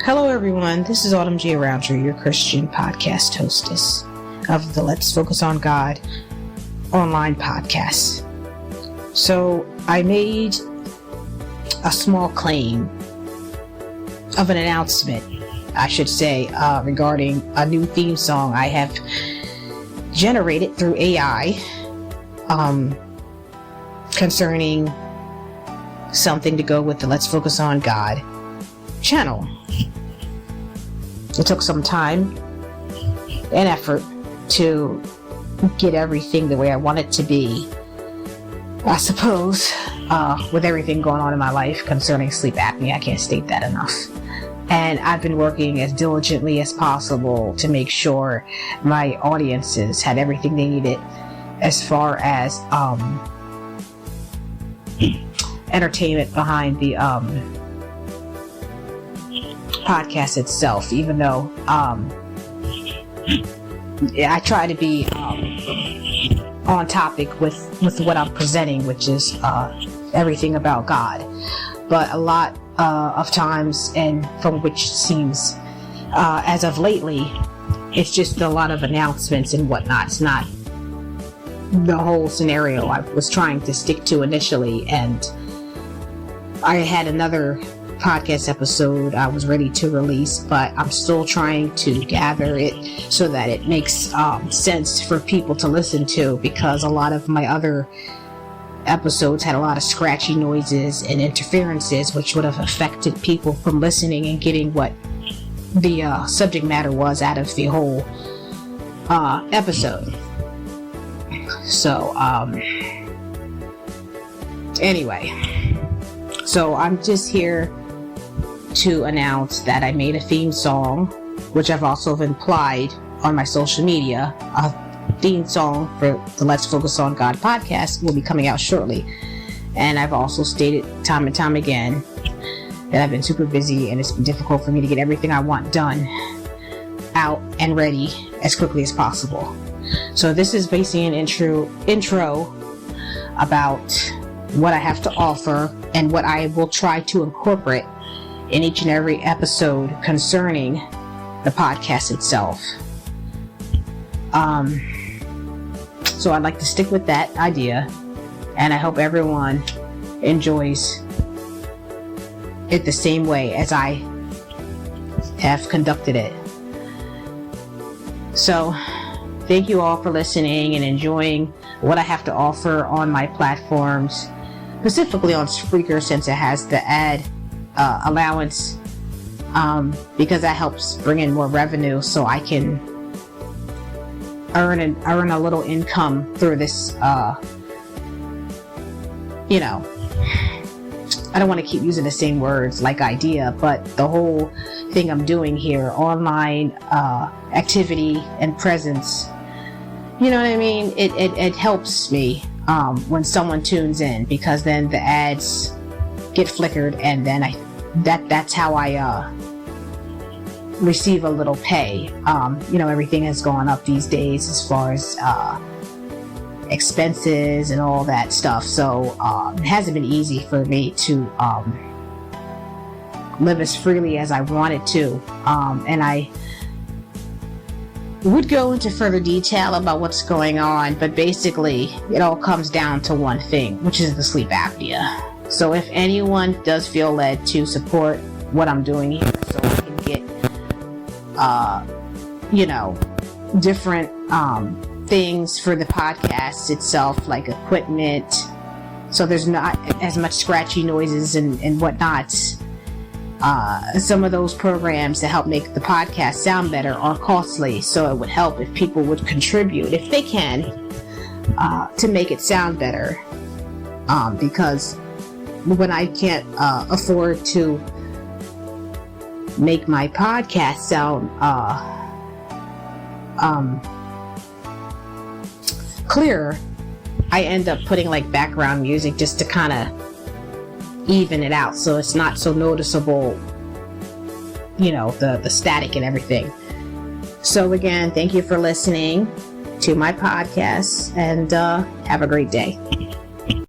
Hello everyone, this is Autumn J. Roundtree, your Christian podcast hostess of the Let's Focus on God online podcast. So I made a small claim of an announcement, I should say, regarding a new theme song I have generated through AI concerning something to go with the Let's Focus on God channel. It took some time and effort to get everything the way I want it to be, I suppose, with everything going on in my life concerning sleep apnea. I can't state that enough. And I've been working as diligently as possible to make sure my audiences had everything they needed as far as entertainment behind the podcast itself, even though I try to be on topic with what I'm presenting, which is everything about God. But a lot of times, and from which seems as of lately, it's just a lot of announcements and whatnot. It's not the whole scenario I was trying to stick to initially, and I had another podcast episode I was ready to release, but I'm still trying to gather it so that it makes sense for people to listen to, because a lot of my other episodes had a lot of scratchy noises and interferences which would have affected people from listening and getting what the subject matter was out of the whole episode. So anyway, so I'm just here to announce that I made a theme song, which I've also implied on my social media. A theme song for the Let's Focus on God podcast will be coming out shortly. And I've also stated time and time again that I've been super busy and it's been difficult for me to get everything I want done out and ready as quickly as possible. So this is basically an intro about what I have to offer and what I will try to incorporate in each and every episode concerning the podcast itself. So I'd like to stick with that idea, and I hope everyone enjoys it the same way as I have conducted it. So thank you all for listening and enjoying what I have to offer on my platforms, specifically on Spreaker, since it has the ad allowance, because that helps bring in more revenue, so I can earn a little income through this. I don't want to keep using the same words like idea, but the whole thing I'm doing here, online activity and presence, you know what I mean? It helps me when someone tunes in, because then the ads get flickered, and then that's how I receive a little pay. Everything has gone up these days as far as expenses and all that stuff, so it hasn't been easy for me to live as freely as I wanted to, and I would go into further detail about what's going on, but basically it all comes down to one thing, which is the sleep apnea. So if anyone does feel led to support what I'm doing here, so I can get different things for the podcast itself, like equipment, so there's not as much scratchy noises and whatnot. Some of those programs to help make the podcast sound better are costly, so it would help if people would contribute, if they can, to make it sound better, because when I can't afford to make my podcast sound clearer, I end up putting like background music just to kind of even it out, so it's not so noticeable, the static and everything. So again, thank you for listening to my podcast, and have a great day.